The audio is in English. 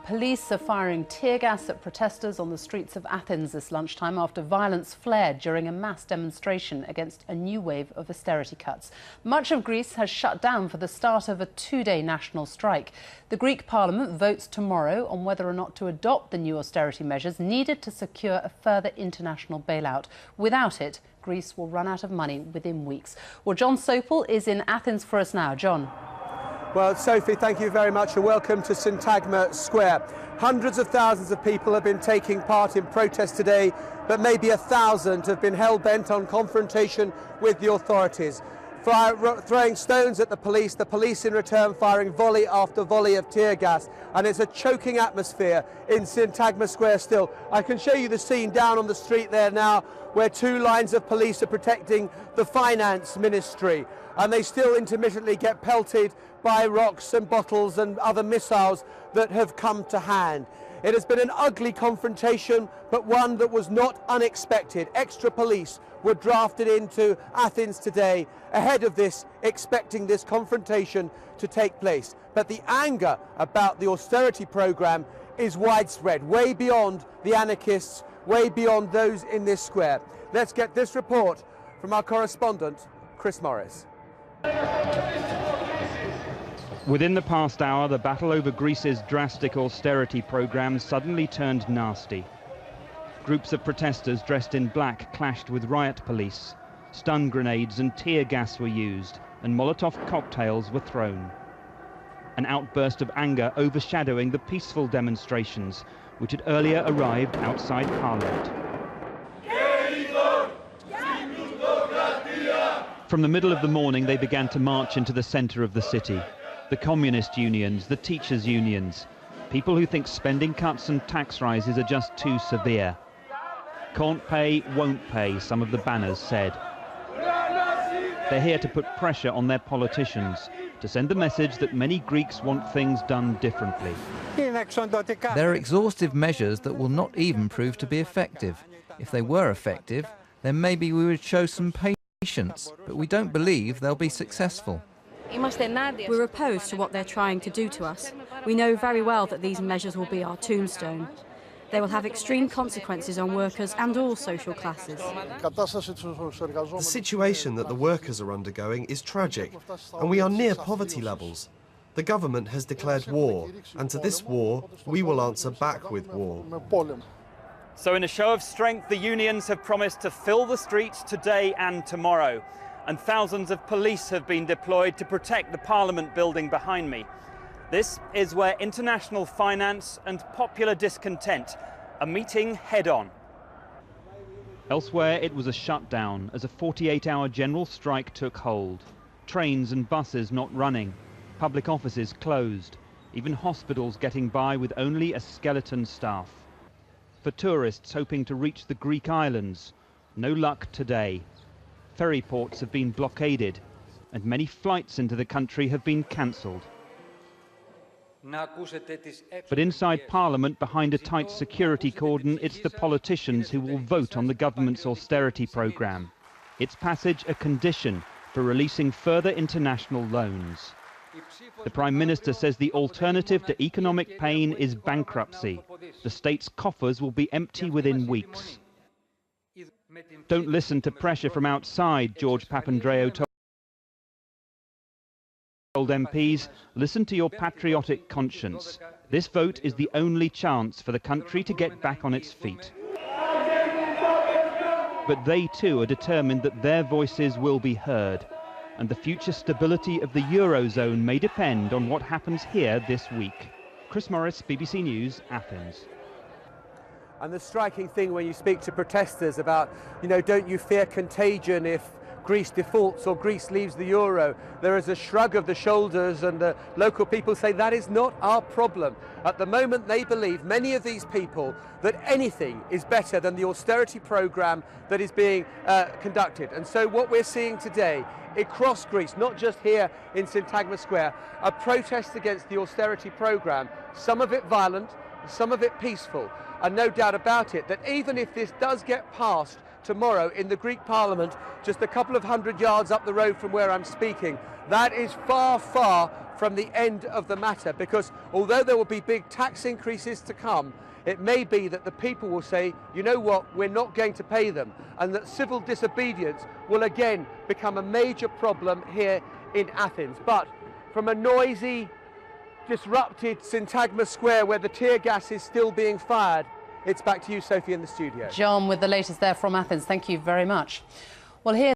Police are firing tear gas at protesters on the streets of Athens this lunchtime after violence flared during a mass demonstration against a new wave of austerity cuts. Much of Greece has shut down for the start of a two-day national strike. The Greek parliament votes tomorrow on whether or not to adopt the new austerity measures needed to secure a further international bailout. Without it, Greece will run out of money within weeks. Well, John Sopel is in Athens for us now. John. Well, Sophie, thank you very much and welcome to Syntagma Square. Hundreds of thousands of people have been taking part in protests today, but maybe 1,000 have been hell-bent on confrontation with the authorities. Throwing stones at the police in return firing volley after volley of tear gas, and it's a choking atmosphere in Syntagma Square still. I can show you the scene down on the street there now, where two lines of police are protecting the finance ministry, and they still intermittently get pelted by rocks and bottles and other missiles that have come to hand. It has been an ugly confrontation, but one that was not unexpected. Extra police were drafted into Athens today ahead of this, expecting this confrontation to take place. But the anger about the austerity programme is widespread, way beyond the anarchists, way beyond those in this square. Let's get this report from our correspondent, Chris Morris. Within the past hour, the battle over Greece's drastic austerity programme suddenly turned nasty. Groups of protesters dressed in black clashed with riot police. Stun grenades and tear gas were used, and Molotov cocktails were thrown. An outburst of anger overshadowing the peaceful demonstrations, which had earlier arrived outside Parliament. From the middle of the morning, they began to march into the centre of the city. The communist unions, the teachers' unions, people who think spending cuts and tax rises are just too severe. Can't pay, won't pay, some of the banners said. They're here to put pressure on their politicians, to send the message that many Greeks want things dane differently. They're exhaustive measures that will not even prove to be effective. If they were effective, then maybe we would show some patience, but we don't believe they'll be successful. We're opposed to what they're trying to do to us. We know very well that these measures will be our tombstone. They will have extreme consequences on workers and all social classes. The situation that the workers are undergoing is tragic, and we are near poverty levels. The government has declared war, and to this war, we will answer back with war. So in a show of strength, the unions have promised to fill the streets today and tomorrow. And thousands of police have been deployed to protect the Parliament building behind me. This is where international finance and popular discontent are meeting head-on. Elsewhere, it was a shutdown as a 48-hour general strike took hold. Trains and buses not running, public offices closed, even hospitals getting by with only a skeleton staff. For tourists hoping to reach the Greek islands, no luck today. Ferry ports have been blockaded, and many flights into the country have been cancelled. But inside Parliament, behind a tight security cordon, it's the politicians who will vote on the government's austerity programme. Its passage a condition for releasing further international loans. The Prime Minister says the alternative to economic pain is bankruptcy. The state's coffers will be empty within weeks. Don't listen to pressure from outside, George Papandreou told MPs. Listen to your patriotic conscience. This vote is the only chance for the country to get back on its feet. But they too are determined that their voices will be heard, and the future stability of the Eurozone may depend on what happens here this week. Chris Morris, BBC News, Athens. And the striking thing when you speak to protesters about, don't you fear contagion if Greece defaults or Greece leaves the euro, there is a shrug of the shoulders, and the local people say that is not our problem. At the moment, they believe, many of these people, that anything is better than the austerity programme that is being conducted. And so what we're seeing today across Greece, not just here in Syntagma Square, are protests against the austerity programme, some of it violent, some of it peaceful. And no doubt about it that even if this does get passed tomorrow in the Greek Parliament, just a couple of hundred yards up the road from where I'm speaking, that is far, far from the end of the matter, because although there will be big tax increases to come, it may be that the people will say, you know what, we're not going to pay them, and that civil disobedience will again become a major problem here in Athens. But from a noisy, disrupted Syntagma Square where the tear gas is still being fired, it's back to you, Sophie, in the studio. John, with the latest there from Athens. Thank you very much. Well, here